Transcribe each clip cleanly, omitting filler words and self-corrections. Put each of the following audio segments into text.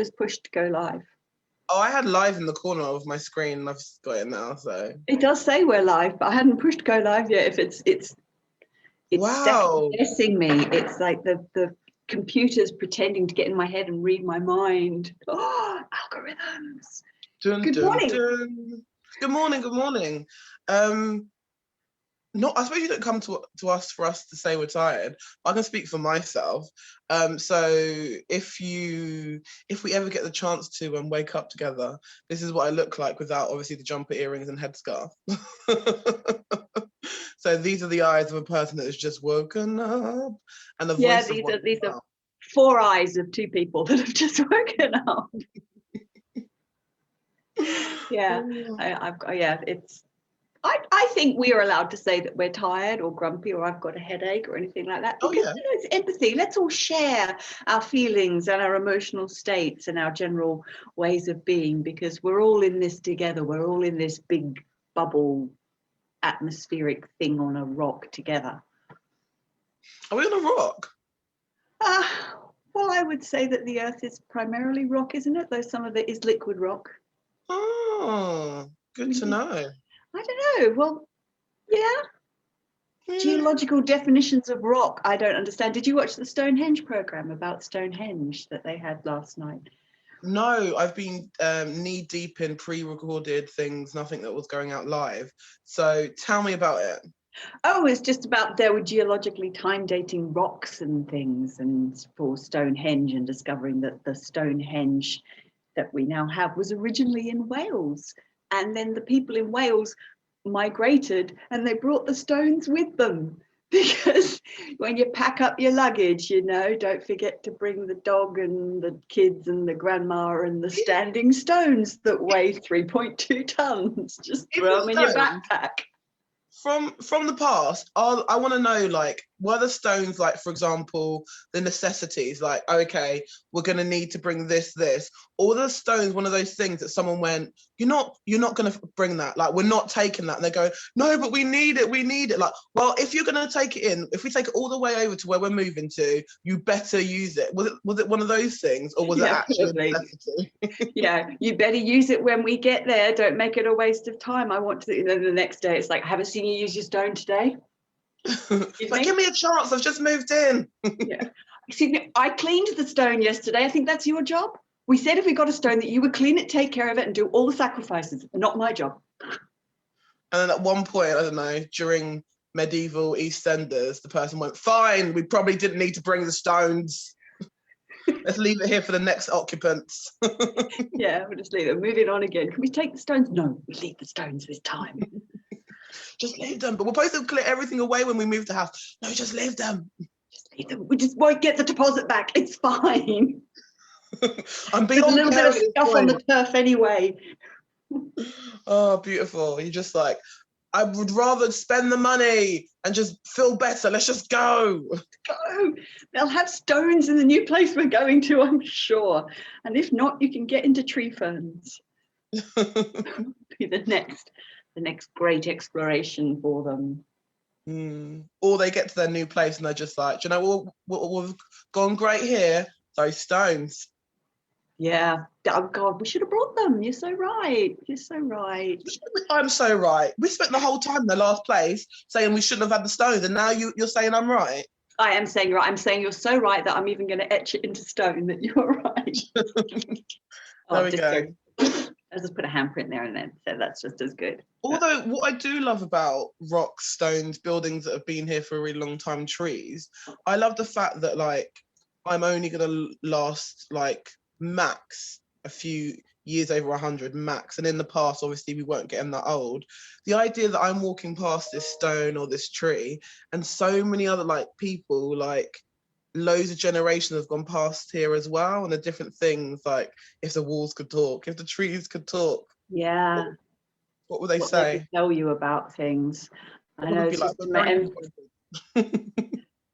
just pushed go live. Oh, I had live in the corner of my screen and I've got it now, so. It does say we're live, but I hadn't pushed go live yet. If it's Wow. second guessing me. It's like the computer's pretending to get in my head and read my mind. Oh, algorithms. Good morning. Good morning, good morning. I suppose you don't come to us for us to say we're tired. I can speak for myself. So if we ever get the chance to wake up together, this is what I look like without obviously the jumper, earrings and headscarf. So these are the eyes of a person that has just woken up, and the voice these are 4 eyes of 2 people that have just woken up. I think we are allowed to say that we're tired or grumpy or I've got a headache or anything like that, because it's empathy. Let's all share our feelings and our emotional states and our general ways of being, because we're all in this together. We're all in this big bubble atmospheric thing on a rock together. Are we on a rock? Well, I would say that the Earth is primarily rock, isn't it? Though some of it is liquid rock. Oh, good to know. I don't know. Well, yeah. Geological definitions of rock, I don't understand. Did you watch the Stonehenge program about Stonehenge that they had last night? No, I've been knee deep in pre-recorded things, nothing that was going out live. So tell me about it. Oh, it's just about they were geologically time dating rocks and things, and for Stonehenge, and discovering that the Stonehenge that we now have was originally in Wales. And then the people in Wales migrated and they brought the stones with them, because when you pack up your luggage, don't forget to bring the dog and the kids and the grandma and the standing stones that weigh 3.2 tons. Just throw them in your backpack. From the past, I want to know, like, were the stones, like, for example, the necessities, like, okay, we're going to need to bring this, or were the stones one of those things that someone went, you're not going to bring that, like, we're not taking that, and they go, no, but we need it, like, well, if you're going to take it in, if we take it all the way over to where we're moving to, you better use it. Was it one of those things, or was it actually a necessity? Yeah, you better use it when we get there. Don't make it a waste of time. I want to, the next day it's like, I haven't seen you use your stone today. Like, give me a chance, I've just moved in. Yeah. Excuse me, I cleaned the stone yesterday. I think that's your job. We said if we got a stone that you would clean it, take care of it and do all the sacrifices. Not my job. And then at one point, I don't know, during medieval EastEnders, the person went, fine, we probably didn't need to bring the stones. Let's leave it here for the next occupants. Yeah, we'll just leave it. Moving on again. Can we take the stones? No, we leave the stones this time. Just leave them. But we're supposed to clear everything away when we move the house. No, just leave them. Just leave them. We just won't get the deposit back. It's fine. I'm being a little bit of stuff on the turf anyway. Oh, beautiful. You're just like, I would rather spend the money and just feel better. Let's just go. Go. They'll have stones in the new place we're going to, I'm sure. And if not, you can get into tree ferns. Be the next great exploration for them. Or they get to their new place and they're just like, do you know what we've gone great here? Those stones. Yeah. Oh God, we should have brought them. You're so right. You're so right. I'm so right. We spent the whole time in the last place saying we shouldn't have had the stones, and now you're saying I'm right. I am saying you're right. I'm saying you're so right that I'm even going to etch it into stone that you're right. There we go. I'll just put a handprint there and then, so that's just as good. Although what I do love about rocks, stones, buildings that have been here for a really long time, trees, I love the fact that, like, I'm only going to last, like, max a few years, over 100 max, and in the past obviously we weren't getting that old. The idea that I'm walking past this stone or this tree and so many other, like, people, like, loads of generations have gone past here as well, and the different things, like, if the walls could talk, if the trees could talk, what would they say? They could tell you about things. I know, it's just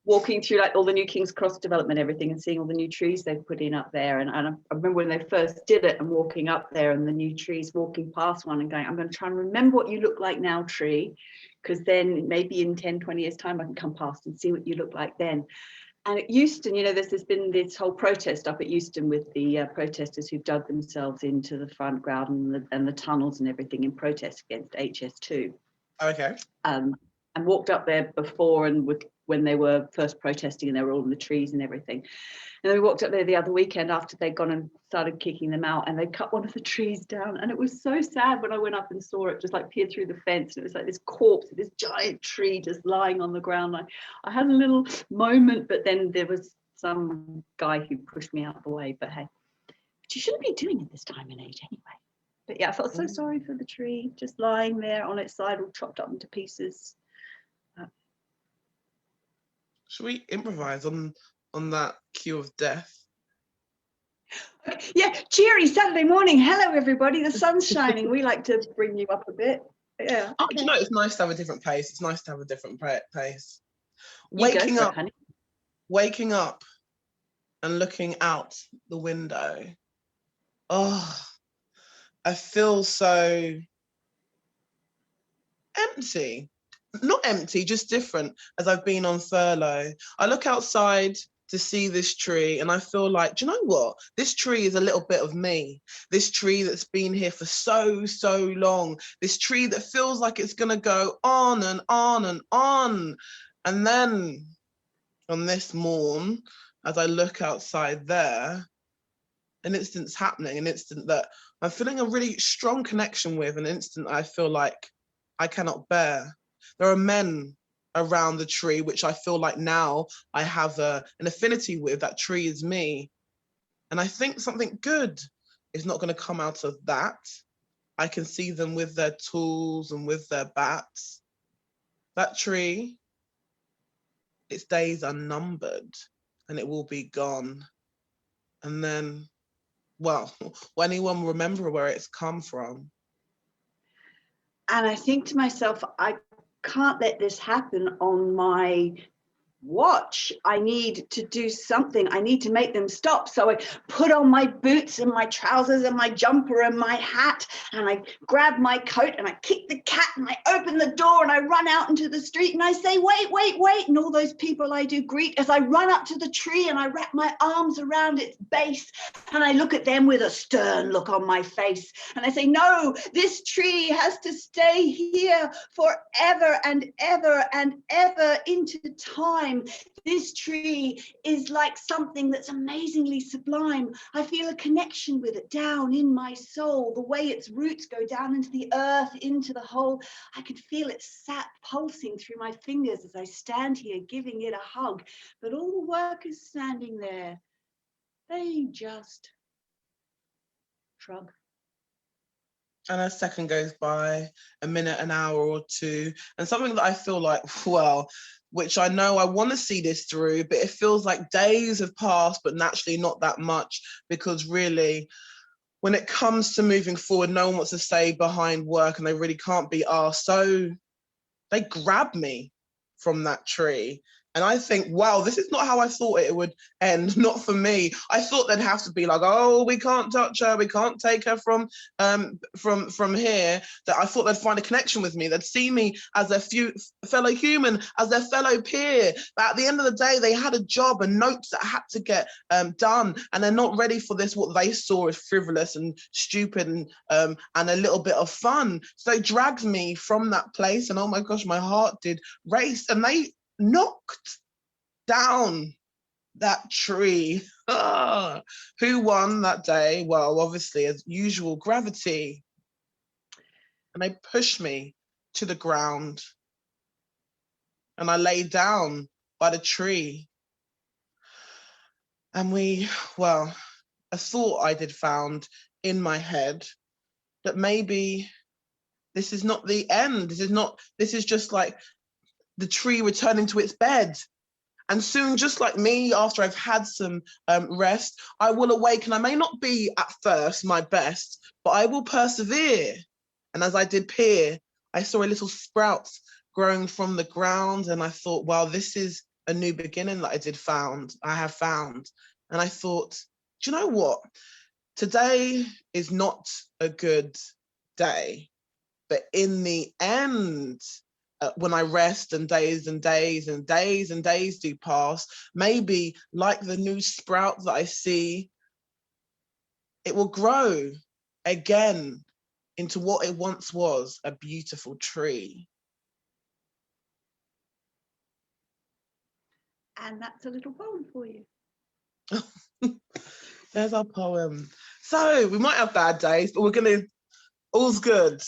walking through, like, all the new King's Cross development, everything, and seeing all the new trees they've put in up there. And I remember when they first did it and walking up there and the new trees, walking past one and going, I'm going to try and remember what you look like now, tree, because then maybe in 10, 20 years time I can come past and see what you look like then. And at Euston, you know, there's been this whole protest up at Euston with the protesters who've dug themselves into the front ground and the tunnels and everything in protest against HS2. Okay. And walked up there before and when they were first protesting and they were all in the trees and everything. And we walked up there the other weekend after they'd gone and started kicking them out, and they cut one of the trees down. And it was so sad when I went up and saw it, just like peered through the fence. And it was like this corpse of this giant tree just lying on the ground. I had a little moment, but then there was some guy who pushed me out the way. But hey, but you shouldn't be doing it this time and age anyway. But yeah, I felt so sorry for the tree just lying there on its side, all chopped up into pieces. Should we improvise on that cue of death? Yeah, cheery Saturday morning. Hello, everybody. The sun's shining. We like to bring you up a bit. Yeah. Oh, you know, it's nice to have a different pace. It's nice to have a different pace. Waking up and looking out the window. Oh, I feel so empty. Not empty, just different, as I've been on furlough. I look outside to see this tree and I feel like, do you know what? This tree is a little bit of me. This tree that's been here for so long. This tree that feels like it's gonna go on and on and on. And then on this morn, as I look outside there, an instant's happening, an instant that I'm feeling a really strong connection with, an instant I feel like I cannot bear. There are men around the tree, which I feel like now I have an affinity with. That tree is me. And I think something good is not going to come out of that. I can see them with their tools and with their bats. That tree, its days are numbered and it will be gone. And then, well, will anyone remember where it's come from? And I think to myself, I can't let this happen on my watch. I need to do something. I need to make them stop. So I put on my boots and my trousers and my jumper and my hat, and I grab my coat and I kick the cat and I open the door and I run out into the street and I say, wait, wait, wait. And all those people I do greet as I run up to the tree and I wrap my arms around its base and I look at them with a stern look on my face. And I say, no, this tree has to stay here forever and ever and ever into time. This tree is like something that's amazingly sublime. I feel a connection with it down in my soul, the way its roots go down into the earth, into the hole. I could feel its sap pulsing through my fingers as I stand here giving it a hug. But all the workers standing there, they just shrug. And a second goes by, a minute, an hour or two, and something that I feel like, well, which I know I want to see this through, but it feels like days have passed, but naturally not that much, because really, when it comes to moving forward, no one wants to stay behind work and they really can't be asked. So they grab me from that tree. And I think, wow, this is not how I thought it would end, not for me. I thought they'd have to be like, oh, we can't touch her, we can't take her from here. That I thought they'd find a connection with me. They'd see me as their fellow human, as their fellow peer. But at the end of the day, they had a job and notes that had to get done, and they're not ready for this. What they saw as frivolous and stupid and a little bit of fun. So they dragged me from that place, and oh my gosh, my heart did race, and they knocked down that tree. Who won that day? Well, obviously, as usual, gravity. And they pushed me to the ground. And I lay down by the tree. And a thought I did found in my head that maybe this is not the end. This is just like the tree returning to its bed. And soon, just like me, after I've had some rest, I will awaken. I may not be at first my best, but I will persevere. And as I did peer, I saw a little sprout growing from the ground. And I thought, wow, this is a new beginning that I have found. And I thought, do you know what? Today is not a good day, but in the end, when I rest and days and days and days and days do pass, maybe like the new sprout that I see, it will grow again into what it once was, a beautiful tree. And that's a little poem for you. There's our poem. So we might have bad days, but all's good.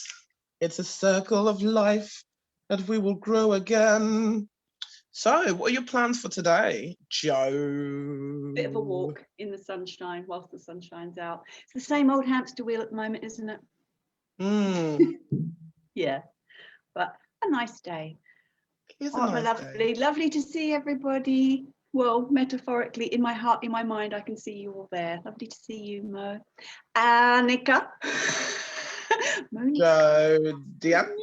It's a circle of life that we will grow again. So what are your plans for today, Joe? Bit of a walk in the sunshine whilst the sun shines out. It's the same old hamster wheel at the moment, isn't it? Yeah, but a nice day. It's lovely to see everybody. Well, metaphorically, in my heart, in my mind, I can see you all there. Lovely to see you, Mo. Annika. Joe, Deanne.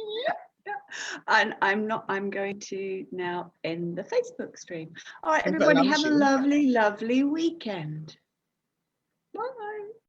And I'm going to now end the Facebook stream. All right, everybody, have a lovely, lovely weekend. Bye.